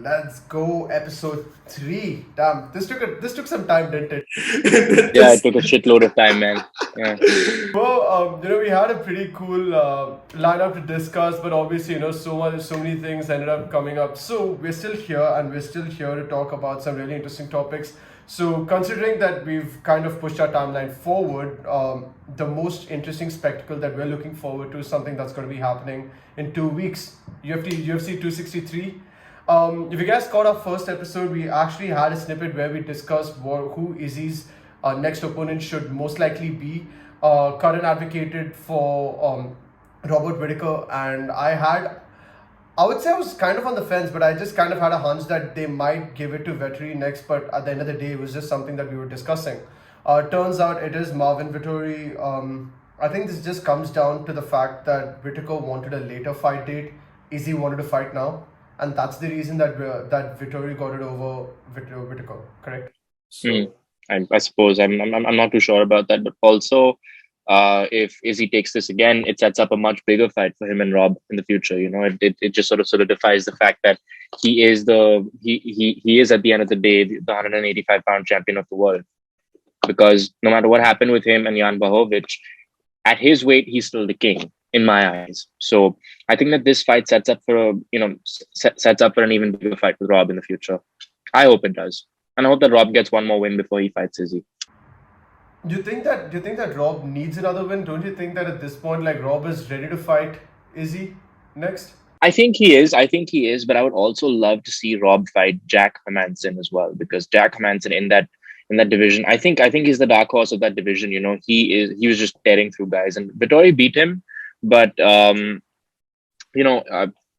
Let's go. Episode 3. Damn, this took some time, didn't it? Yeah, it took a shitload of time, man. Yeah. Well, we had a pretty cool lineup to discuss, but obviously, so many things ended up coming up. So we're still here, and we're still here to talk about some really interesting topics. So, considering that we've kind of pushed our timeline forward, the most interesting spectacle that we're looking forward to is something that's going to be happening in 2 weeks. UFC 263. If you guys caught our first episode, we actually had a snippet where we discussed who Izzy's next opponent should most likely be. Karan advocated for Robert Whittaker, and I would say I was kind of on the fence, but I just kind of had a hunch that they might give it to Vettori next. But at the end of the day, it was just something that we were discussing. Turns out it is Marvin Vettori. I think this just comes down to the fact that Whittaker wanted a later fight date. Izzy wanted to fight now, and that's the reason that Vettori got it over Whittaker. Correct? I suppose I'm not too sure about that, but also, if Izzy takes this again, it sets up a much bigger fight for him and Rob in the future. You know, it just sort of solidifies the fact that he is he is at the end of the day the 185-pound champion of the world. Because no matter what happened with him and Jan Blachowicz, at his weight he's still the king in my eyes. So I think that this fight sets up for sets up for an even bigger fight with Rob in the future. I hope it does. And I hope that Rob gets one more win before he fights Izzy. Do you think that Rob needs another win? Don't you think that at this point, like, Rob is ready to fight Izzy next? I think he is. But I would also love to see Rob fight Jack Hermansson as well, because Jack Hermansson in that division, I think he's the dark horse of that division. You know, he was just tearing through guys, and Vettori beat him, but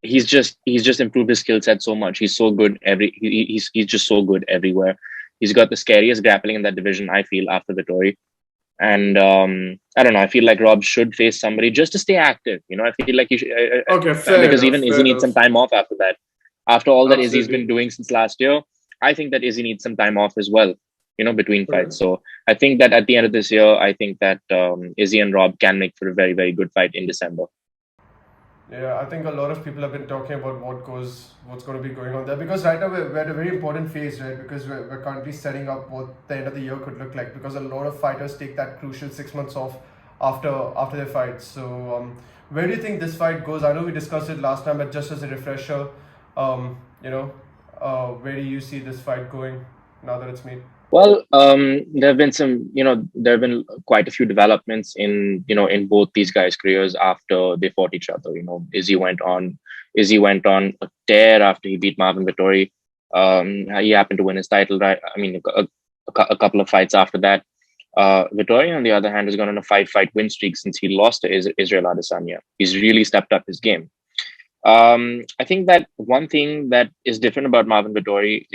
he's just improved his skill set so much. He's so good he's just so good everywhere. He's got the scariest grappling in that division, I feel, after Vettori. And I don't know. I feel like Rob should face somebody just to stay active. You know, I feel like he should. Okay, fair because enough, even Izzy fair needs some enough. time off after that. After all that Izzy's Absolutely. been doing since last year, I think that Izzy needs some time off as well. You know, between fights. So I think that at the end of this year, I think that Izzy and Rob can make for a very, very good fight in December. Yeah, I think a lot of people have been talking about what's going to be going on there, because right now we're at a very important phase, right? Because we're currently setting up what the end of the year could look like, because a lot of fighters take that crucial 6 months off after their fights. So where do you think this fight goes? I know we discussed it last time, but just as a refresher, where do you see this fight going now that it's made? Well, there have been there have been quite a few developments in both these guys' careers after they fought each other. You know, Izzy went on a tear after he beat Marvin Vettori. He happened to win his title, right? I mean, a couple of fights after that. Vettori, on the other hand, has gone on a 5-fight win streak since he lost to Israel Adesanya. He's really stepped up his game. I think that one thing that is different about Marvin Vettori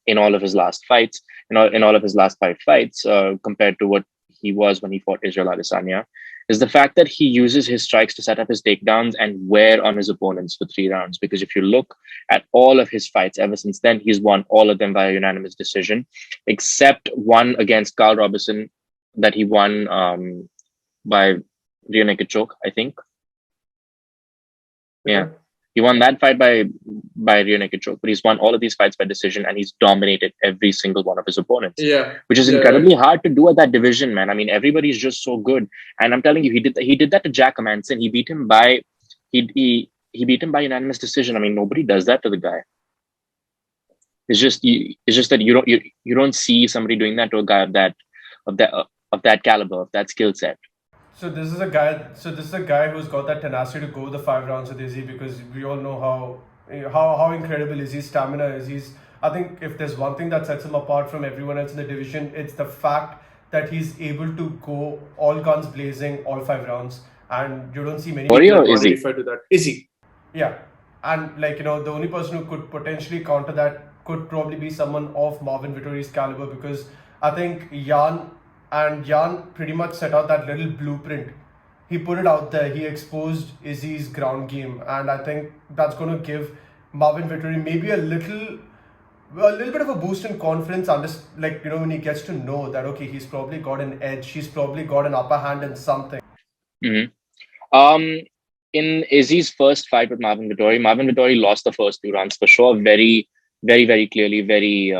in all of his last fights, in all of his last 5 fights, compared to what he was when he fought Israel Adesanya, is the fact that he uses his strikes to set up his takedowns and wear on his opponents for 3 rounds. Because if you look at all of his fights ever since then, he's won all of them via unanimous decision, except one against Carl Robinson that he won by rear naked choke, I think. Yeah. He won that fight by rear naked choke, but he's won all of these fights by decision, and he's dominated every single one of his opponents. Yeah. Which is incredibly hard to do at that division, man. I mean, everybody's just so good. And I'm telling you, he did that to Jack Hermansson. He beat him by unanimous decision. I mean, nobody does that to the guy. It's just that you don't see somebody doing that to a guy of that caliber, of that skill set. So this is a guy who's got that tenacity to go the 5 rounds with Izzy, because we all know how incredible Izzy's stamina is. I think if there's one thing that sets him apart from everyone else in the division, it's the fact that he's able to go all guns blazing all 5 rounds, and you don't see many. Or Izzy? To that. Izzy. Yeah, and the only person who could potentially counter that could probably be someone of Marvin Vittori's caliber, because I think Jan pretty much set out that little blueprint. He put it out there. He exposed Izzy's ground game, and I think that's going to give Marvin Vettori maybe a little bit of a boost in confidence. When he gets to know that, okay, he's probably got an edge. He's probably got an upper hand in something. In Izzy's first fight with Marvin Vettori lost the first 2 rounds for sure, very very, very clearly, very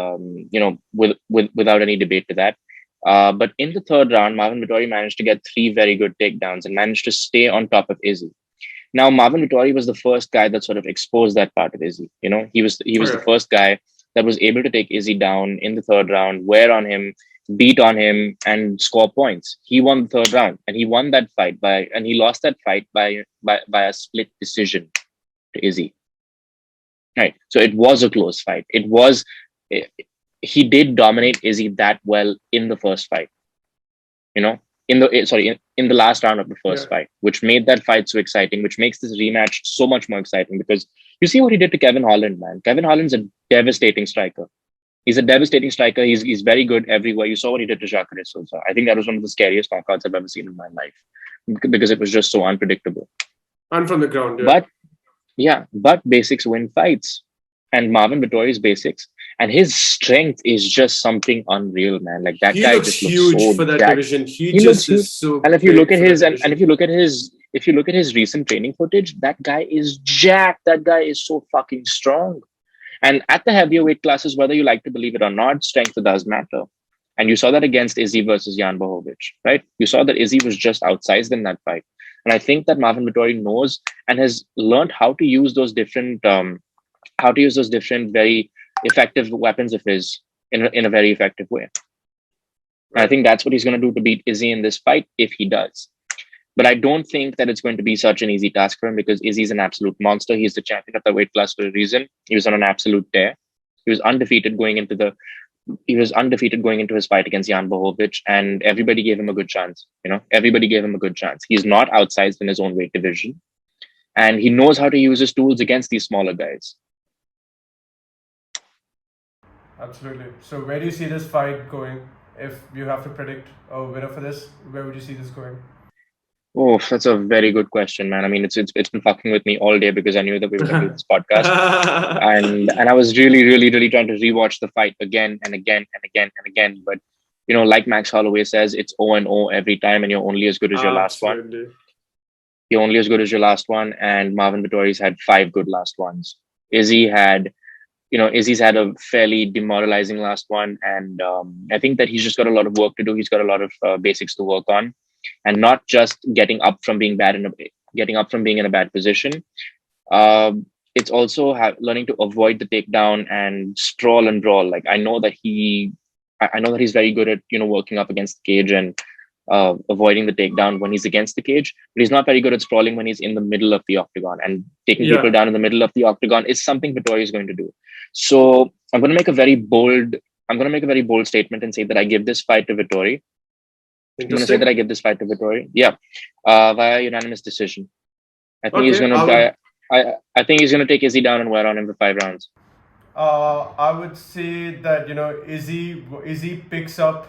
without any debate to that. But in the third round, Marvin Vettori managed to get three very good takedowns and managed to stay on top of Izzy. Now, Marvin Vettori was the first guy that sort of exposed that part of Izzy. He was the Okay. first guy that was able to take Izzy down in the third round, wear on him, beat on him, and score points. He won the third round, and he won that fight and he lost that fight by a split decision to Izzy. Right. So it was a close fight. Eh, he did dominate Izzy that well in the first fight. You know, in the last round of the Yeah. first fight, which made that fight so exciting, which makes this rematch so much more exciting because you see what he did to Kevin Holland, man. Kevin Holland's a devastating striker. He's a devastating striker. He's very good everywhere. You saw what he did to Jacare Souza. I think that was one of the scariest knockouts I've ever seen in my life because it was just so unpredictable. And from the ground, yeah. But but basics win fights. And Marvin Vittori's basics and his strength is just something unreal, man. Like that He guy looks just looks huge so for that jacked. division. He He just looks huge. is so And if you big look at for that his and division. if you look at his recent training footage, that guy is jacked. That guy is so fucking strong. And at the heavier classes, whether you like to believe it or not, strength does matter. And you saw that against Izzy versus Jan Bohovic, right? You saw that Izzy was just outsized in that fight. And I think that Marvin Vettori knows and has learned how to use those different very effective weapons of his in a very effective way. And I think that's what he's going to do to beat Izzy in this fight if he does. But I don't think that it's going to be such an easy task for him because Izzy's an absolute monster. He's the champion of the weight class for a reason. He was on an absolute tear. He was undefeated going into his fight against Jan Bohovic, and everybody gave him a good chance. Everybody gave him a good chance. He's not outsized in his own weight division, and he knows how to use his tools against these smaller guys. Absolutely. So where do you see this fight going? If you have to predict a winner for this, where would you see this going? Oh, that's a very good question, man. I mean, it's been fucking with me all day because I knew that we were going to do this podcast, and I was really, really, really trying to rewatch the fight again and again and again and again. But like Max Holloway says, it's 0-0 every time, and you're only as good as your last one. Absolutely. You're only as good as your last one, and Marvin Vittori's had 5 good last ones. Izzy's had a fairly demoralizing last one, and I think that he's just got a lot of work to do. He's got a lot of basics to work on, and not just getting up from being in a bad position. It's also learning to avoid the takedown and sprawl and brawl. Like I know that he's very good at working up against the cage and avoiding the takedown when he's against the cage, but he's not very good at sprawling when he's in the middle of the octagon, and taking people down in the middle of the octagon is something Vettori is going to do. So I'm going to make a very bold statement and say that I give this fight to Vettori. I'm going to say that I give this fight to Vettori. Yeah, via unanimous decision. I think he's going to. I think he's going to take Izzy down and wear on him for 5 rounds. I would say that Izzy picks up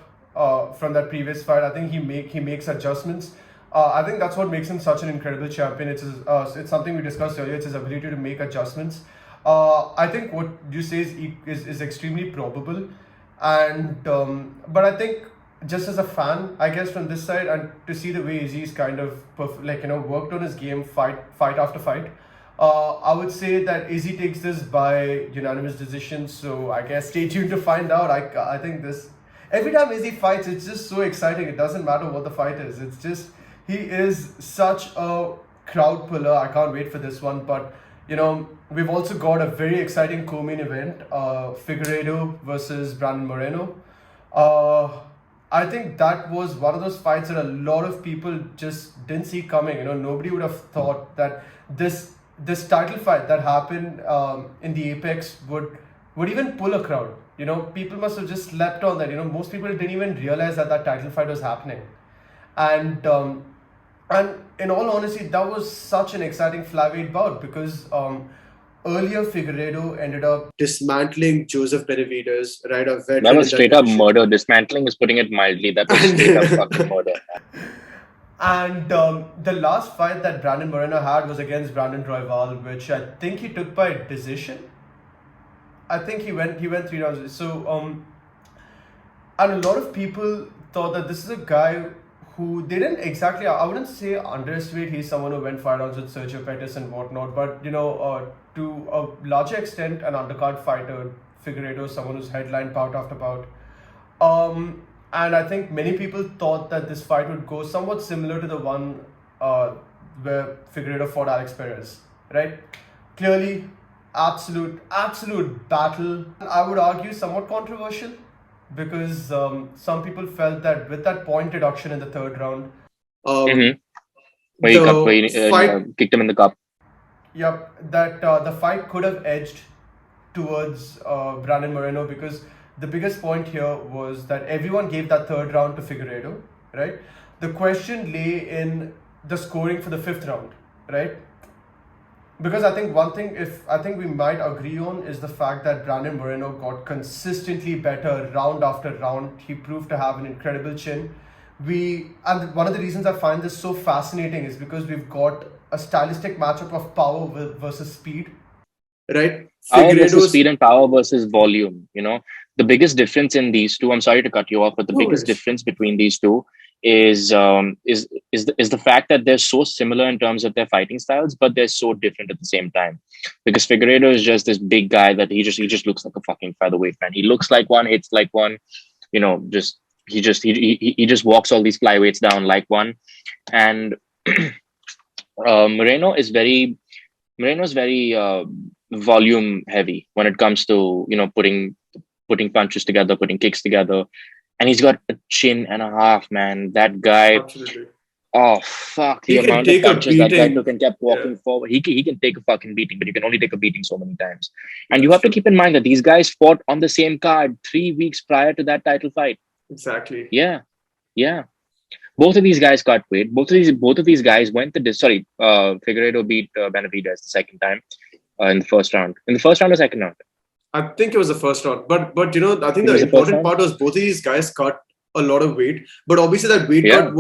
from that previous fight. I think he makes adjustments. I think that's what makes him such an incredible champion. It's something we discussed earlier. It's his ability to make adjustments. I think what you say is extremely probable, and but I think just as a fan, I guess from this side, and to see the way Izzy's kind of worked on his game fight after fight. I would say that Izzy takes this by unanimous decision. So I guess stay tuned to find out. I think this every time Izzy fights, it's just so exciting. It doesn't matter what the fight is. It's just he is such a crowd puller. I can't wait for this one. But we've also got a very exciting co-main event: Figueiredo versus Brandon Moreno. I think that was one of those fights that a lot of people just didn't see coming. Nobody would have thought that this title fight that happened in the Apex would even pull a crowd. People must have just slept on that. Most people didn't even realize that title fight was happening, and in all honesty, that was such an exciting flyweight bout because earlier Figueiredo ended up dismantling Joseph Benavidez, right? A veteran. That was straight up murder. Dismantling is putting it mildly. That was straight up fucking murder. And the last fight that Brandon Moreno had was against Brandon Royval, which I think he took by decision. I think he went 3 rounds. So and a lot of people thought that this is a guy who they didn't exactly, I wouldn't say underestimate. He's someone who went 5 rounds with Sergio Pettis and whatnot, but to a larger extent, an undercard fighter, Figueiredo, someone who's headlined bout after bout. And I think many people thought that this fight would go somewhat similar to the one where Figueiredo fought Alex Perez, right? Clearly, absolute battle. I would argue somewhat controversial because some people felt that with that point deduction in the third round, Where he fight, kicked him in the cup. yep, that the fight could have edged towards Brandon Moreno, because the biggest point here was that everyone gave that third round to Figueiredo, right? The question lay in the scoring for the fifth round, right? Because I think one thing, if I think we might agree on, is the fact that Brandon Moreno got consistently better round after round. He proved to have an incredible chin. And one of the reasons I find this so fascinating is because we've got a stylistic matchup of power versus speed, right? Power versus speed and power versus volume. The biggest difference in these two. I'm sorry to cut you off, but the biggest difference between these two is the fact that they're so similar in terms of their fighting styles, but they're so different at the same time. Because Figueiredo is just this big guy that he just looks like a fucking featherweight, man. He looks like one, hits like one. He just walks all these flyweights down like one. And Moreno is very volume heavy when it comes to putting punches together, putting kicks together, and he's got a chin and a half, man. That guy. Absolutely. Oh fuck! The amount of punches that guy took and kept walking forward. He can take a fucking beating, but you can only take a beating so many times. And you have to keep in mind that these guys fought on the same card 3 weeks prior to that title fight. Exactly. Yeah. Both of these guys cut weight. Both of these guys went to this. Sorry, Figueiredo beat Benavidez the second time in the first round. In the first round or second round? I think it was the first round. But I think the important part was both of these guys cut a lot of weight. But obviously that weight cut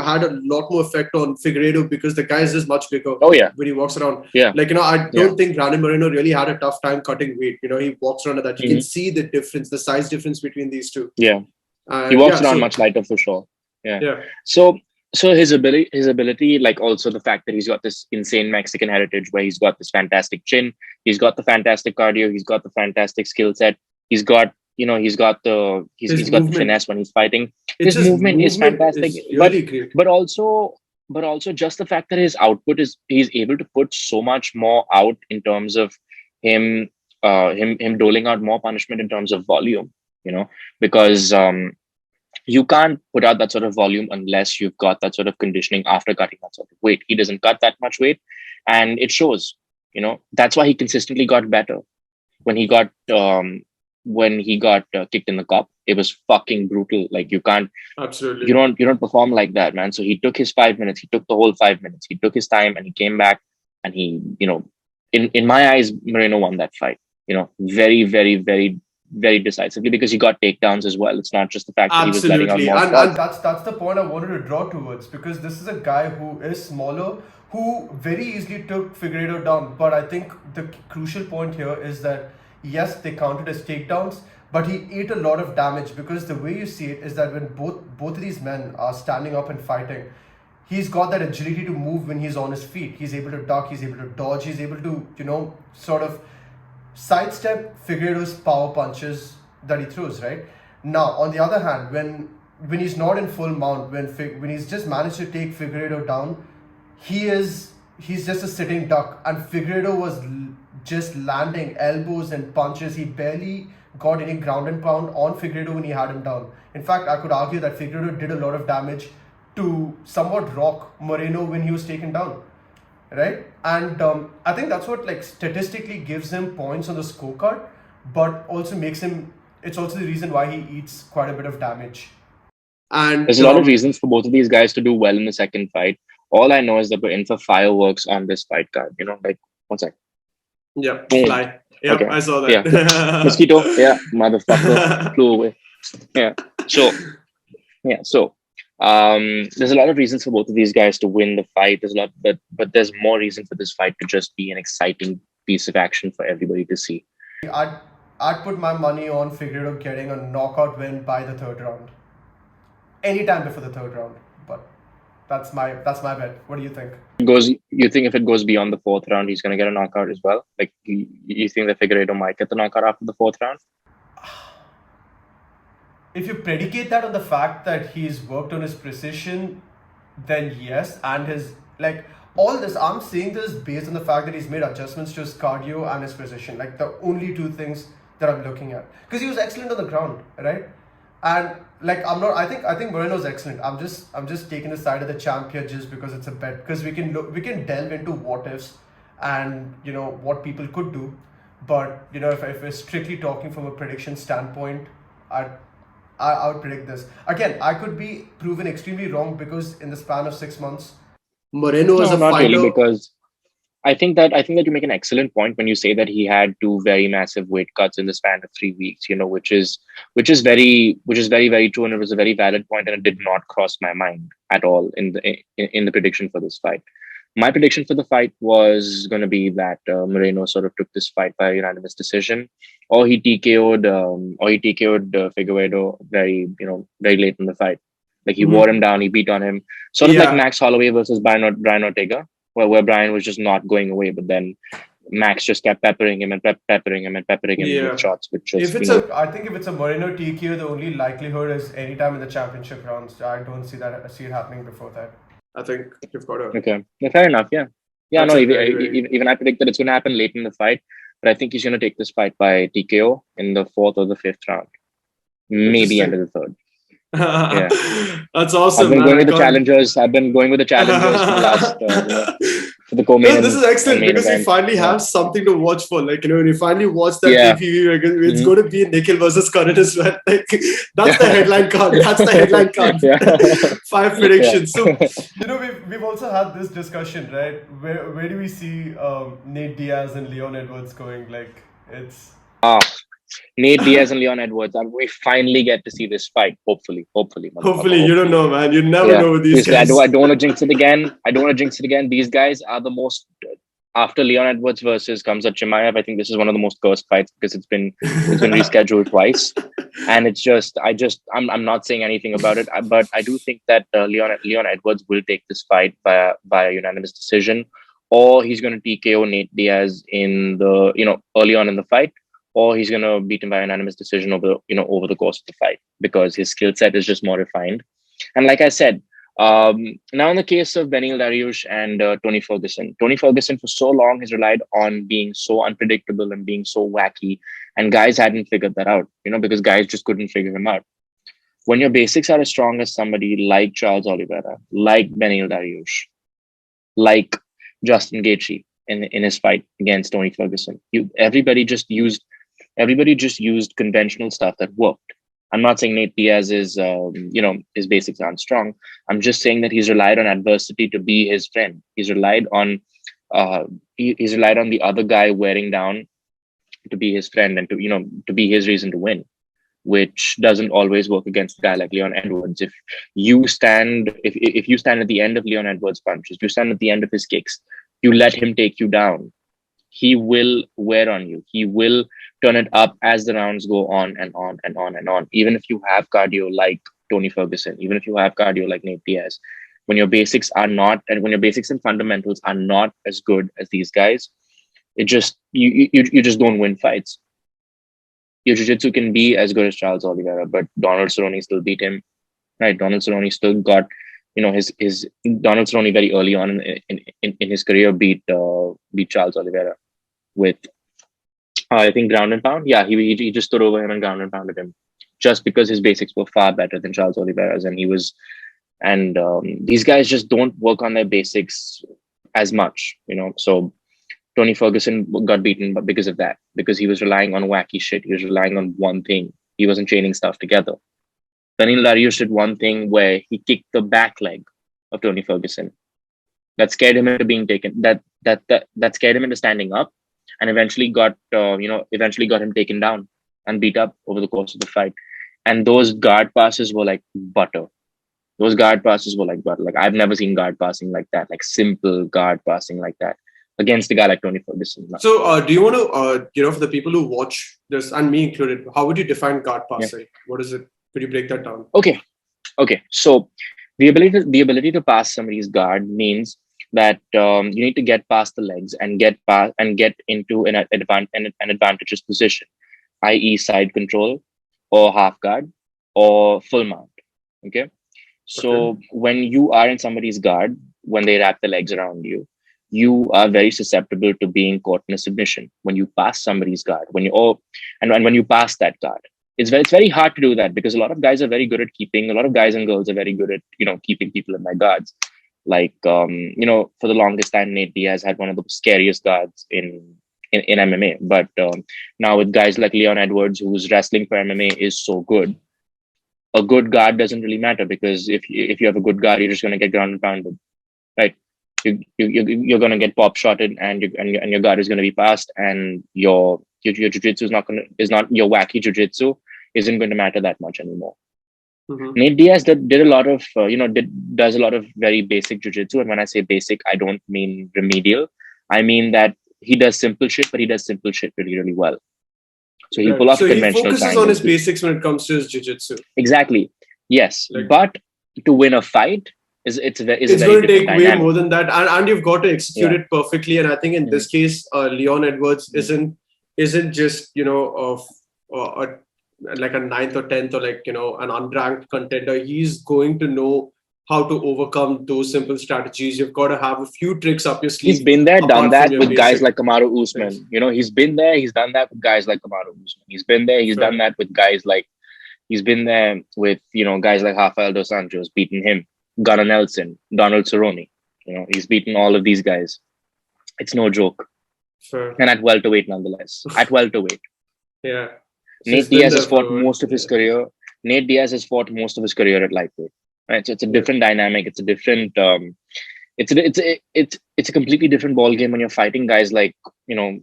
had a lot more effect on Figueiredo because the guy is just much bigger. Oh yeah. When he walks around. Yeah. I don't think Brandon Moreno really had a tough time cutting weight. He walks around at that. You can see the difference, the size difference between these two. Yeah. He walks around much lighter for sure. Yeah. So his ability, like also the fact that he's got this insane Mexican heritage where he's got this fantastic chin, he's got the fantastic cardio, he's got the fantastic skill set, he's got the finesse when he's fighting. His movement is fantastic, really but also just the fact that his output he's able to put so much more out in terms of him doling out more punishment in terms of volume, because you can't put out that sort of volume unless you've got that sort of conditioning after cutting that sort of weight. He doesn't cut that much weight, and it shows. That's why he consistently got better. When he got kicked in the cup, it was fucking brutal. Like you can't, absolutely, you don't perform like that, man. So he took his 5 minutes. He took the whole 5 minutes. He took his time, and he came back, and he, in my eyes, Moreno won that fight. Very, very, very, very decisively, because he got takedowns as well. It's not just the fact that he was letting out more shots. And that's the point I wanted to draw towards, because this is a guy who is smaller, who very easily took Figueiredo down. But I think the crucial point here is that yes, they counted as takedowns, but he ate a lot of damage, because the way you see it is that when both of these men are standing up and fighting, he's got that agility to move when he's on his feet. He's able to duck, he's able to dodge, he's able to sort of sidestep Figueiredo's power punches that he throws, right? Now, on the other hand, when he's not in full mount, when he's just managed to take Figueiredo down, he's just a sitting duck, and Figueiredo was just landing elbows and punches. He barely got any ground and pound on Figueiredo when he had him down. In fact, I could argue that Figueiredo did a lot of damage to somewhat rock Moreno when he was taken down. Right? And I think that's what statistically gives him points on the scorecard, but also it's also the reason why he eats quite a bit of damage. And there's a lot of reasons for both of these guys to do well in the second fight. All I know is that we're in for fireworks on this fight card. One sec. Yeah, fly. Yeah, okay. I saw that. Yeah. Mosquito. Yeah, motherfucker flew away. Yeah. So. There's a lot of reasons for both of these guys to win the fight. But there's more reason for this fight to just be an exciting piece of action for everybody to see. I'd put my money on Figueiredo getting a knockout win by the third round. Anytime before the third round. That's my bet. What do you think? You think if it goes beyond the fourth round, he's going to get a knockout as well? Like, you think that Figueiredo might get the knockout after the fourth round? If you predicate that on the fact that he's worked on his precision, then yes, and his like all this, I'm saying this based on the fact that he's made adjustments to his cardio and his precision. Like the only two things that I'm looking at, because he was excellent on the ground, right? And like I'm not. I think Moreno's excellent. I'm just taking the side of the champ here just because it's a bet. Because we can delve into what ifs and what people could do, but if we're strictly talking from a prediction standpoint, I'd I would predict this. Again, I could be proven extremely wrong because in the span of 6 months, Moreno as No, a not really, fighter. because I think that you make an excellent point when you say that he had two very massive weight cuts in the span of 3 weeks. Which is very true, and it was a very valid point, and it did not cross my mind at all in the prediction for this fight. My prediction for the fight was going to be that Moreno sort of took this fight by unanimous decision, or he TKO'd Figueiredo very late in the fight. Like he wore him down, he beat on him, sort of like Yeah. Max Holloway versus Brian Ortega, where Brian was just not going away, but then Max just kept peppering him and peppering him and peppering him with Yeah. shots, which If just it's I think if it's a Moreno TKO, the only likelihood is anytime in the championship rounds. I don't see it happening before that. I think you've got to. okay. Yeah, fair enough. Yeah, That's no. a Even, very, very. even I predict that it's going to happen late in the fight, but I think he's going to take this fight by TKO in the fourth or the fifth round, maybe end of Interesting. the third. Yeah. That's I've awesome, been man. going I with the can't. challengers. I've been going with the challengers for the last, for the co-main No, this is and excellent main because we event. finally Yeah. have something to watch for. Like, when you finally watch that Yeah. PPV, it's Mhm. going to be Nikhil versus Karan as well. Like, that's the headline card. That's the headline card. Yeah. 5 Yeah. predictions. So, we've also had this discussion, right? Where do we see Nate Diaz and Leon Edwards going? Like, it's. Nate Diaz and Leon Edwards. We finally get to see this fight. Hopefully, motherfucker. Hopefully, you don't Hopefully. know, man. You never Yeah. know with these Seriously, I guys. don't want to jinx it again. I don't want to jinx it again. These guys are the most. After Leon Edwards versus Khamzat Chimaev, I think this is one of the most cursed fights because it's been rescheduled twice, and I'm not saying anything about it, but I do think that Leon Edwards will take this fight via unanimous decision, or he's going to TKO Nate Diaz in the early on in the fight, or he's going to beat him by unanimous decision over the course of the fight because his skill set is just more refined. And like I said, now in the case of Beneil Dariush and Tony Ferguson for so long has relied on being so unpredictable and being so wacky, and guys hadn't figured that out, because guys just couldn't figure him out. When your basics are as strong as somebody like Charles Oliveira, like Beneil Dariush, like Justin Gaethje in his fight against Tony Ferguson, everybody just used conventional stuff that worked. I'm not saying Nate Diaz is, his basics aren't strong. I'm just saying that he's relied on adversity to be his friend. He's relied on the other guy wearing down to be his friend and to be his reason to win, which doesn't always work against a guy like Leon Edwards. If you stand at the end of Leon Edwards' punches, you stand at the end of his kicks, you let him take you down, he will wear on you. He will turn it up as the rounds go on and on and on and on. Even if you have cardio like Tony Ferguson, even if you have cardio like Nate Diaz, when your basics and fundamentals are not as good as these guys, it just you just don't win fights. Your jiu-jitsu can be as good as Charles Oliveira, but Donald Cerrone still beat him. Right? Donald Cerrone still got his Donald Cerrone very early on in his career beat Charles Oliveira with I think ground and pound. Yeah, he just stood over him and ground and pounded him, just because his basics were far better than Charles Oliveira's, and these guys just don't work on their basics as much, So Tony Ferguson got beaten because of that, because he was relying on wacky shit. He was relying on one thing. He wasn't chaining stuff together. Beneil Dariush did one thing where he kicked the back leg of Tony Ferguson. That scared him into being taken. That scared him into standing up, and eventually got him taken down and beat up over the course of the fight. And those guard passes were like butter. Like I've never seen guard passing like that, like simple guard passing like that against a guy like Tony Ferguson. So, do you want to, for the people who watch this, and me included, how would you define guard passing? What is it? Could you break that down? Okay. So The ability to pass somebody's guard means that you need to get past the legs and get into an advantageous position, i.e., side control or half guard or full mount. Okay, Okay. so when you are in somebody's guard, when they wrap the legs around you, you are very susceptible to being caught in a submission. When you pass somebody's guard, and when you pass that guard, it's very hard to do that because a lot of guys are very good at keeping. A lot of guys and girls are very good at keeping people in their guards. Like for the longest time, Nate Diaz had one of the scariest guards in MMA. But now with guys like Leon Edwards, whose wrestling for MMA is so good, a good guard doesn't really matter because if you have a good guard, you're just going to get ground and pounded, right? You're going to get pop shotted, and your guard is going to be passed, and your jiu-jitsu is not your wacky jiu-jitsu isn't going to matter that much anymore. Mm-hmm. Nate Diaz did a lot of does a lot of very basic jiu-jitsu, and when I say basic, I don't mean remedial. I mean that he does simple shit, but he does simple shit really, really well. So he'll pull off So a he conventional focuses triangle. on his basics when it comes to his jiu-jitsu. Exactly. Yes, Like, but to win a fight it's a very it's going to take different way dynamic. more than that, and you've got to execute Yeah. it perfectly. And I think in this case, Leon Edwards isn't just like a ninth or 10th or an unranked contender. He's going to know how to overcome those simple strategies. You've got to have a few tricks up your sleeve. He's been there, done apart from that your with guys basic like Kamaru Usman. things. He's been there, he's done that with guys like Kamaru Usman. He's been there, he's Fair. done that with guys like he's been there with guys like Rafael dos Anjos, beaten him, Gunnar Nelson, Donald Cerrone. He's beaten all of these guys. It's no joke. Fair. And at welterweight nonetheless. At welterweight. Yeah. So Nate he's been Diaz there has fought for- most of his career. Nate Diaz has fought most of his career at lightweight. Right? So it's a different dynamic. It's a different. It's a completely different ball game when you're fighting guys like when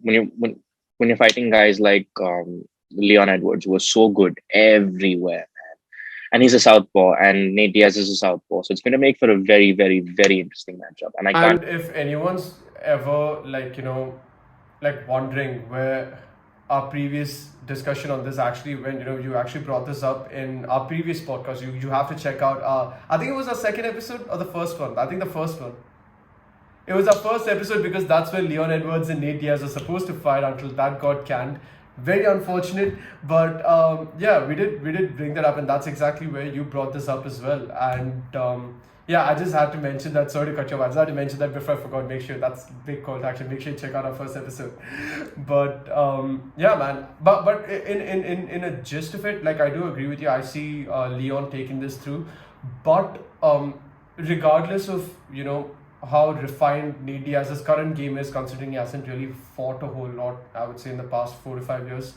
you're fighting guys like Leon Edwards, who was so good everywhere, man. And he's a southpaw, and Nate Diaz is a southpaw. So it's going to make for a very, very, very interesting matchup. And I can't. And if anyone's ever wondering where our previous discussion on this actually went, you actually brought this up in our previous podcast. You have to check out I think it was our second episode or the first one. I think the first one. It was our first episode because that's where Leon Edwards and Nate Diaz were supposed to fight until that got canned. Very unfortunate, but yeah, we did bring that up, and that's exactly where you brought this up as well. And yeah, I just had to mention that. Sorry to cut you off. I just had to mention that before I forgot. Make sure that's big call to action. Make sure you check out our first episode. But yeah, man. But in a gist of it, like I do agree with you. I see Leon taking this through, but regardless of how refined Nate Diaz's current game is, considering he hasn't really fought a whole lot, I would say, in the past 4 to 5 years.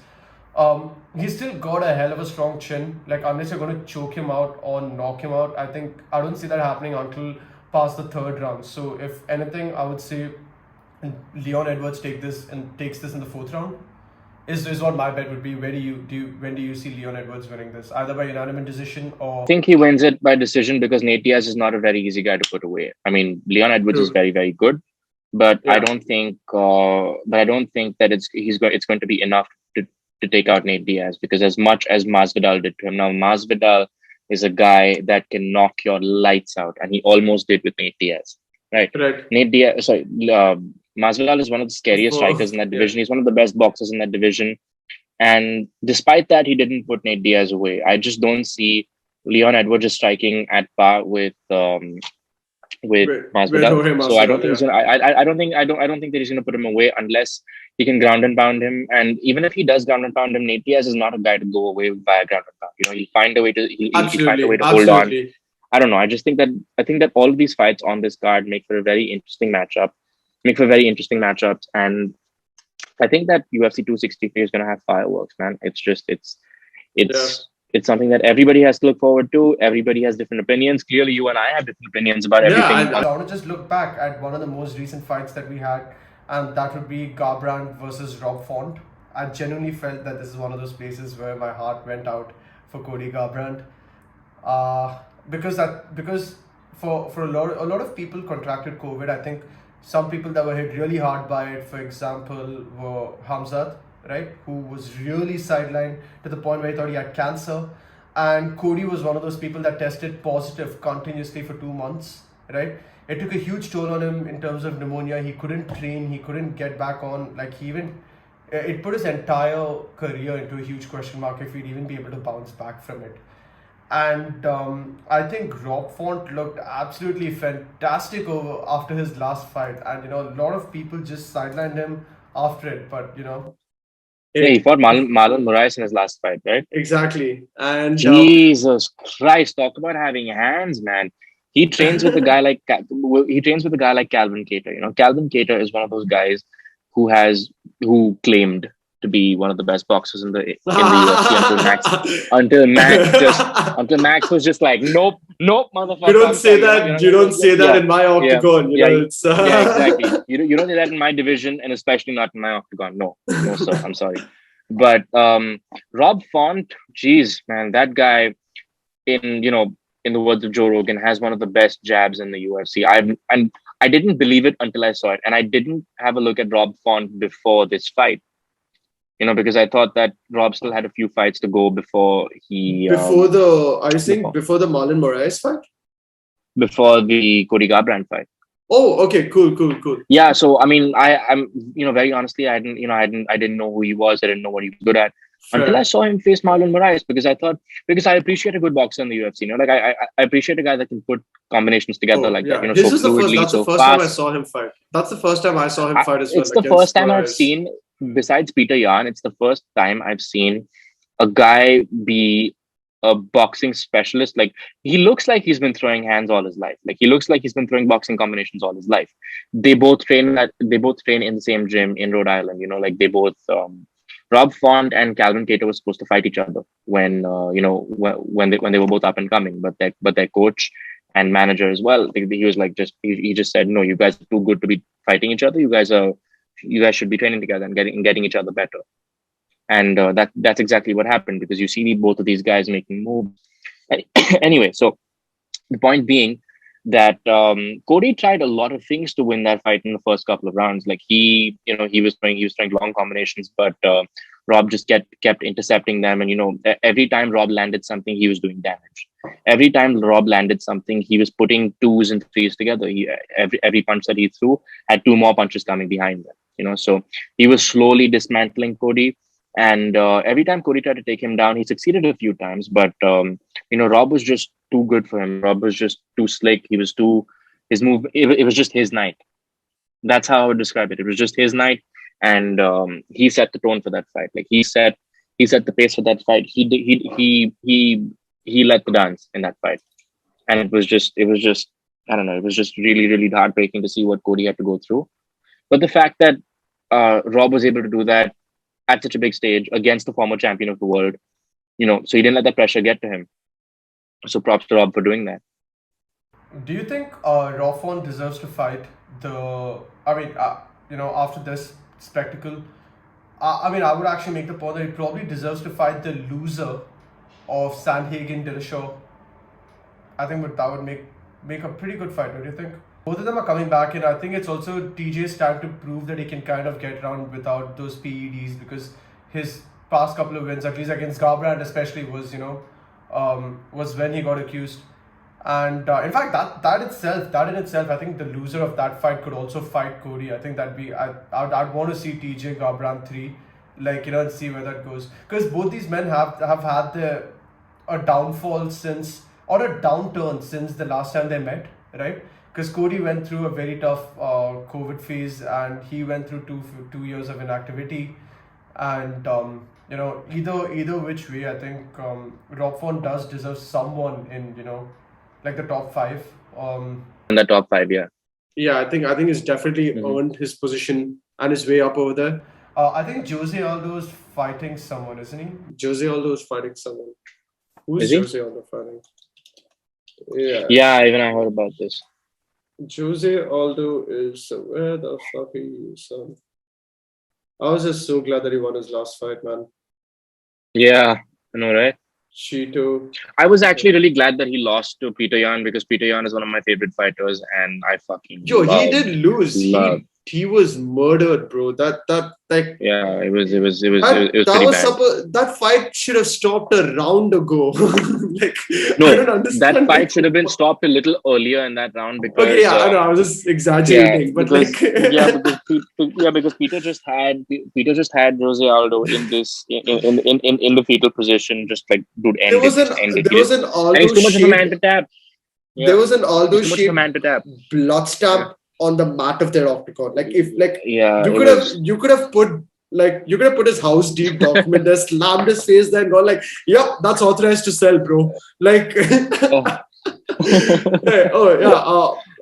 He's still got a hell of a strong chin. Like, unless you're going to choke him out or knock him out, I don't see that happening until past the third round. So, if anything, I would say Leon Edwards takes this in the fourth round. Is what my bet would be. When do you see Leon Edwards winning this? Either by unanimous decision or... I think he wins it by decision because Nate Diaz is not a very easy guy to put away. I mean, Leon Edwards is very, very good, but I don't think that it's going to be enough to take out Nate Diaz, because as much as Masvidal did to him, now Masvidal is a guy that can knock your lights out, and he almost did with Nate Diaz. Right. Nate Diaz, Masvidal is one of the scariest strikers in that division. He's one of the best boxers in that division. And despite that, he didn't put Nate Diaz away. I just don't see Leon Edwards just striking at par with Masvidal. So I don't think he's gonna, I don't think that he's gonna put him away unless he can ground and pound him. And even if he does ground and pound him, Nate Diaz is not a guy to go away via ground and pound. He'll find a way to hold on. I don't know. I think that all of these fights on this card make for very interesting matchups, and I think that UFC 263 is going to have fireworks, man. It's something that everybody has to look forward to. Everybody has different opinions. Clearly, you and I have different opinions about everything. I want to just look back at one of the most recent fights that we had, and that would be Garbrandt versus Rob Font. I genuinely felt that this is one of those places where my heart went out for Cody Garbrandt. Because for a lot of people contracted COVID. I think some people that were hit really hard by it, for example, were Hamzat, right, who was really sidelined to the point where he thought he had cancer, and Cody was one of those people that tested positive continuously for 2 months, right? It took a huge toll on him in terms of pneumonia. He couldn't train, he couldn't get back on. Like, he even, it put his entire career into a huge question mark if he'd even be able to bounce back from it. And I think Rob Font looked absolutely fantastic after his last fight. And, a lot of people just sidelined him after it. But, Yeah, he fought Marlon Moraes in his last fight, right? exactly. And Jesus Christ, talk about having hands, man. He trains with a guy like Calvin Kattar. Calvin Kattar is one of those guys who claimed to be one of the best boxers in the UFC until Max was just like, nope, motherfucker. You don't say that. You don't say that in my octagon. It's exactly. You don't say that in my division, and especially not in my octagon. No, sir. I'm sorry. But Rob Font, geez, man, that guy, in the words of Joe Rogan, has one of the best jabs in the UFC. I didn't believe it until I saw it, and I didn't have a look at Rob Font before this fight. Because I thought that Rob still had a few fights to go before he. Before the Marlon Moraes fight? Before the Cody Garbrandt fight. Oh, okay, cool. Yeah, so I mean, I'm very honestly, I didn't know who he was. I didn't know what he was good at until I saw him face Marlon Moraes, because I appreciate a good boxer in the UFC. Like I appreciate a guy that can put combinations together like that. This is that's the first time I saw him fight. That's the first time I saw him fight as well. It's the first time I've seen, besides Peter Yan, it's the first time I've seen a guy be a boxing specialist. Like, he looks like he's been throwing hands all his life. Like, he looks like he's been throwing boxing combinations all his life. They both train in the same gym in Rhode Island. Like, they both Rob Font and Calvin Kattar were supposed to fight each other when when they were both up and coming, but their coach and manager as well, he was like, he just said, no, you guys are too good to be fighting each other. You guys should be training together and getting each other better. And that's exactly what happened, because you see both of these guys making moves. Anyway, so the point being that Cody tried a lot of things to win that fight in the first couple of rounds. Like, he was throwing long combinations, but Rob just kept intercepting them. And every time Rob landed something, he was doing damage. Every time Rob landed something, he was putting 2s and 3s together. Every punch that he threw had 2 more punches coming behind them. So he was slowly dismantling Cody. And every time Cody tried to take him down, he succeeded a few times. But Rob was just too good for him. Rob was just too slick. His move. It was just his night. That's how I would describe it. It was just his night, and he set the tone for that fight. Like, he set the pace for that fight. He led the dance in that fight, and it was just I don't know. It was just really, really heartbreaking to see what Cody had to go through. But the fact that Rob was able to do that at such a big stage against the former champion of the world, so he didn't let that pressure get to him. So props to Rob for doing that. Do you think Rob Font deserves to fight after this spectacle? I would actually make the point that he probably deserves to fight the loser of Sandhagen Dillashaw. I think that would make a pretty good fight, don't you think? Both of them are coming back, and I think it's also TJ's time to prove that he can kind of get around without those PEDs, because his past couple of wins, at least against Garbrandt especially, was when he got accused. And in fact, that in itself, I think the loser of that fight could also fight Cody. I think I'd want to see TJ Garbrandt 3, and see where that goes, because both these men have had a downfall or a downturn since the last time they met, right? Because Cody went through a very tough COVID phase, and he went through 2 years of inactivity. And either which way, I think Rob Font does deserve someone in the top 5. In the top 5, yeah. Yeah, I think he's definitely earned his position and his way up over there. I think Jose Aldo is fighting someone, isn't he? Jose Aldo is fighting someone. Who's Jose Aldo fighting? Yeah, even I heard about this. Jose Aldo is where the fuck are you, son? I was just so glad that he won his last fight, man. Yeah, I know, right? Cheeto. I was actually really glad that he lost to Peter Yan, because Peter Yan is one of my favorite fighters, and I fucking he did lose. he was murdered, bro. Yeah, it was That pretty was bad. that fight should have stopped a round ago. Like, I No, don't that understand. Like, fight should have been stopped a little earlier in that round okay, because yeah, I know. I was just yeah, exaggerating, but like, because Peter just had Jose Aldo in this in the fetal position, just like dude, there was an just end it. there was an And he's Aldo too much of a man shaped to tap. there Yeah, was an he's Aldo too much of a shaped man to tap. blood Yeah, stamp on the mat of their octagon. Like, if like yeah, you it could have was. you could have put you could have put his house deep document there, slammed his face there, and gone like, "Yep, that's authorized to sell, bro." Like, Oh, hey, oh yeah,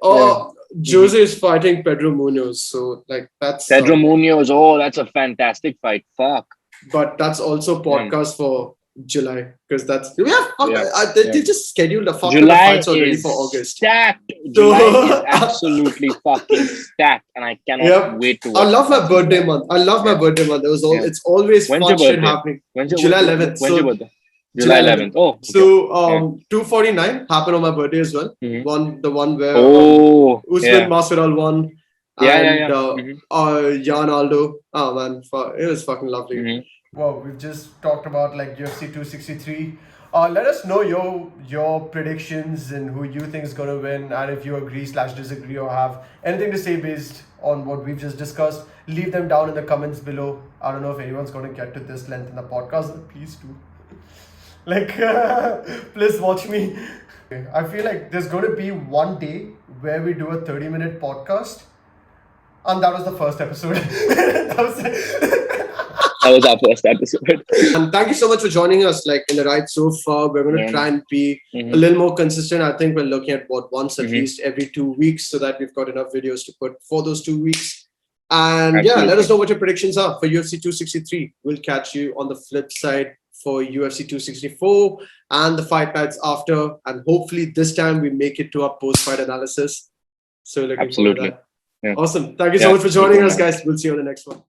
yeah. Mhm. Jose is fighting Pedro Munoz, so like that's Pedro Munoz. Oh, that's a fantastic fight. Fuck. but that's also Yeah, podcast for July, because that's we have yeah, yeah. they just scheduled a fuck ton of July fights already for is August. stacked. July is So absolutely fucking stacked, and I cannot yeah, wait to I watch the love my fights in birthday July. month. I love my Yeah, birthday month. yeah. It's always When's your fun shit birthday? happening. July 11th. When's your So birthday? July July 11th. 11th. Oh, okay. So Yeah. 249 happened on my birthday as well. Hmm. The one where Oh, Usman yeah. Masvidal won, Yeah, yeah, and yeah. Hmm. Jan Aldo. Oh man, it was fucking lovely. Hmm. Well, we've just talked about like UFC 263. Let us know your predictions and who you think is gonna win, and if you agree/disagree or have anything to say based on what we've just discussed, leave them down in the comments below. I don't know if anyone's gonna get to this length in the podcast, but please do. Like, please watch me. I feel like there's going to be one day where we do a 30-minute podcast, and that was the first episode. That was That was our first episode. And thank you so much for joining us, like, in the ride so far. We're going to try and be a little more consistent. I think we're looking at once at least every 2 weeks, so that we've got enough videos to put for those 2 weeks. And yeah, let us know what your predictions are for UFC 263. We'll catch you on the flip side for UFC 264 and the fight nights after. And hopefully this time we make it to our post-fight analysis. So looking forward to that. Yeah. Awesome. Thank you so much for joining us, guys. We'll see you on the next one.